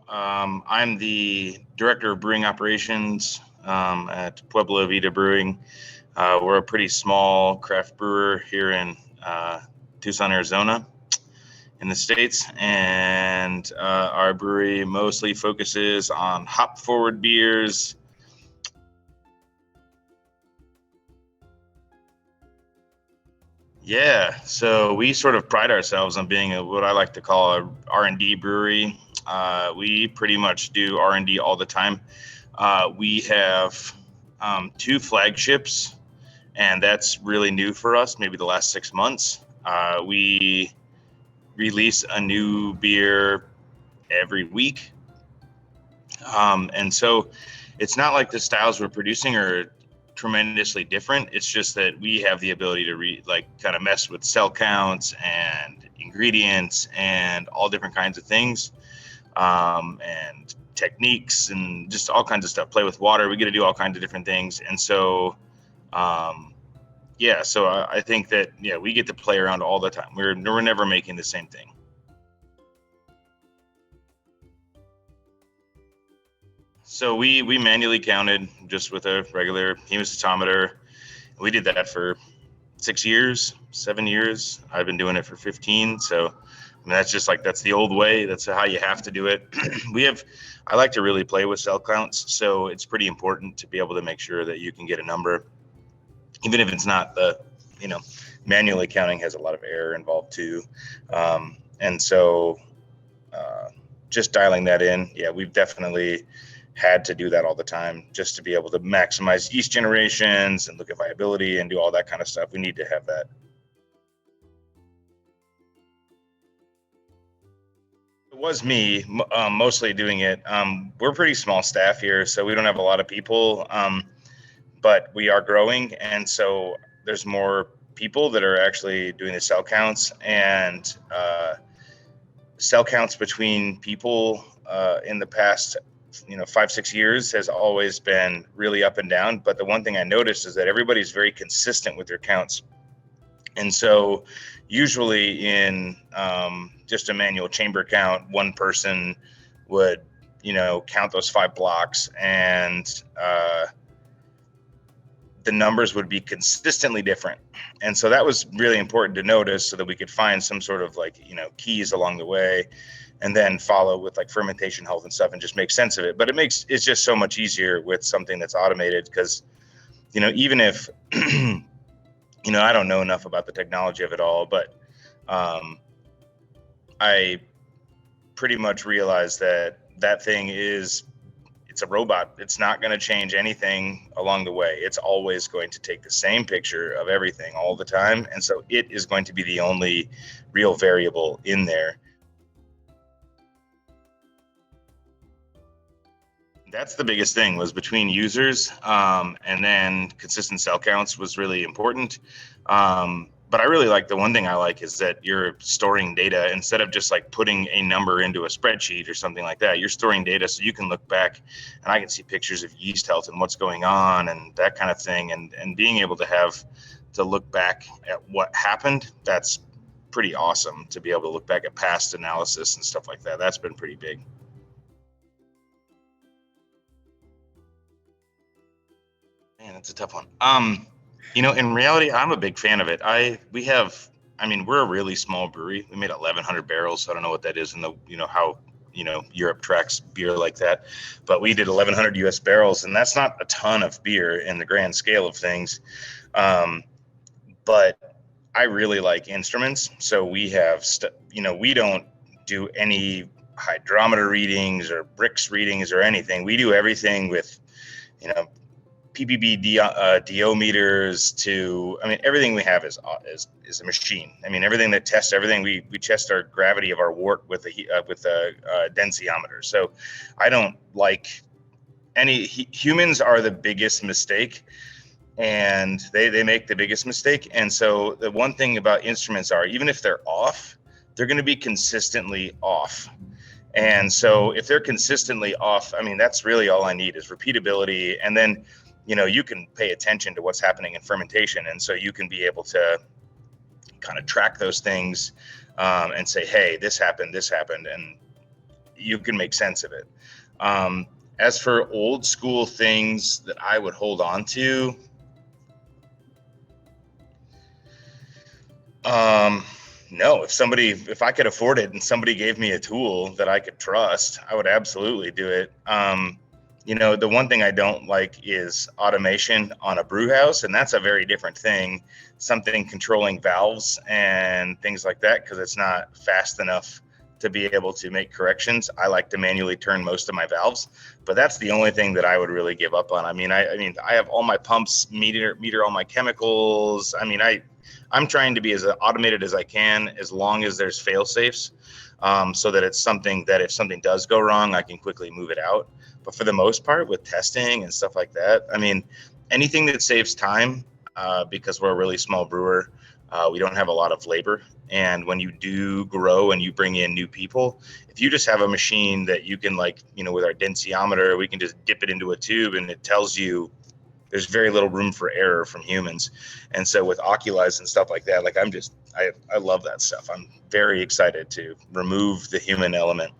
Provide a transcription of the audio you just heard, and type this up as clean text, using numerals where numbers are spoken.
I'm the director of brewing operations at Pueblo Vida Brewing. We're a pretty small craft brewer here in Tucson, Arizona, in the States, and our brewery mostly focuses on hop-forward beers. Yeah, so we sort of pride ourselves on being what I like to call a R&D brewery. We pretty much do R&D all the time. We have two flagships, and that's really new for us, maybe the last 6 months. We release a new beer every week. And so it's not like the styles we're producing are tremendously different. It's just that we have the ability to kind of mess with cell counts and ingredients and all different kinds of things, and techniques and just all kinds of stuff. Play with water. We get to do all kinds of different things. And so, so I think that, we get to play around all the time. We're never making the same thing. So we manually counted just with a regular hemocytometer. We did that for 6 years, 7 years. I've been doing it for 15. So that's the old way. That's how you have to do it. I like to really play with cell counts. So it's pretty important to be able to make sure that you can get a number, even if it's not manually counting has a lot of error involved too. And so just dialing that in, we've definitely had to do that all the time just to be able to maximize yeast generations and look at viability and do all that kind of stuff. We need to have that. It was me mostly doing it. We're a pretty small staff here, so we don't have a lot of people, but we are growing, and so there's more people that are actually doing the cell counts, and cell counts between people in the past 5-6 years has always been really up and down. But the one thing I noticed is that everybody's very consistent with their counts. And so usually in just a manual chamber count, one person would, count those 5 blocks, and the numbers would be consistently different. And so that was really important to notice so that we could find some sort of keys along the way, and then follow with fermentation health and stuff and just make sense of it. But it's just so much easier with something that's automated, because, even if, I don't know enough about the technology of it all, but I pretty much realized that thing it's a robot. It's not going to change anything along the way. It's always going to take the same picture of everything all the time. And so it is going to be the only real variable in there. That's the biggest thing, was between users, and then consistent cell counts was really important. But I really like, the one thing I like is that you're storing data instead of just putting a number into a spreadsheet or something like that. You're storing data so you can look back and I can see pictures of yeast health and what's going on and that kind of thing. And being able to look back at what happened, that's pretty awesome, to be able to look back at past analysis and stuff like that. That's been pretty big. Man, that's a tough one. In reality, I'm a big fan of it. We're a really small brewery. We made 1,100 barrels. So I don't know what that is in the, how, Europe tracks beer like that. But we did 1,100 US barrels, and that's not a ton of beer in the grand scale of things. But I really like instruments. So we have, we don't do any hydrometer readings or Brix readings or anything. We do everything with, PPB DO meters to, everything we have is a machine. Everything that tests everything, we test our gravity of our wort with a densiometer. So I don't like humans are the biggest mistake, and they make the biggest mistake. And so the one thing about instruments are, even if they're off, they're going to be consistently off. And so if they're consistently off, that's really all I need is repeatability. And then you can pay attention to what's happening in fermentation. And so you can be able to kind of track those things, and say, hey, this happened. And, you can make sense of it. As for old school things that I would hold on to, no, if I could afford it and somebody gave me a tool that I could trust, I would absolutely do it. The one thing I don't like is automation on a brew house, and that's a very different thing. Something controlling valves and things like that, because it's not fast enough to be able to make corrections. I like to manually turn most of my valves, but that's the only thing that I would really give up on. I have all my pumps meter all my chemicals. I'm trying to be as automated as I can, as long as there's fail safes, so that it's something that if something does go wrong, I can quickly move it out. But for the most part, with testing and stuff like that, anything that saves time, because we're a really small brewer, we don't have a lot of labor. And when you do grow and you bring in new people, if you just have a machine that you can, with our densitometer, we can just dip it into a tube and it tells you, there's very little room for error from humans. And so with Oculize and stuff like that, I love that stuff. I'm very excited to remove the human element.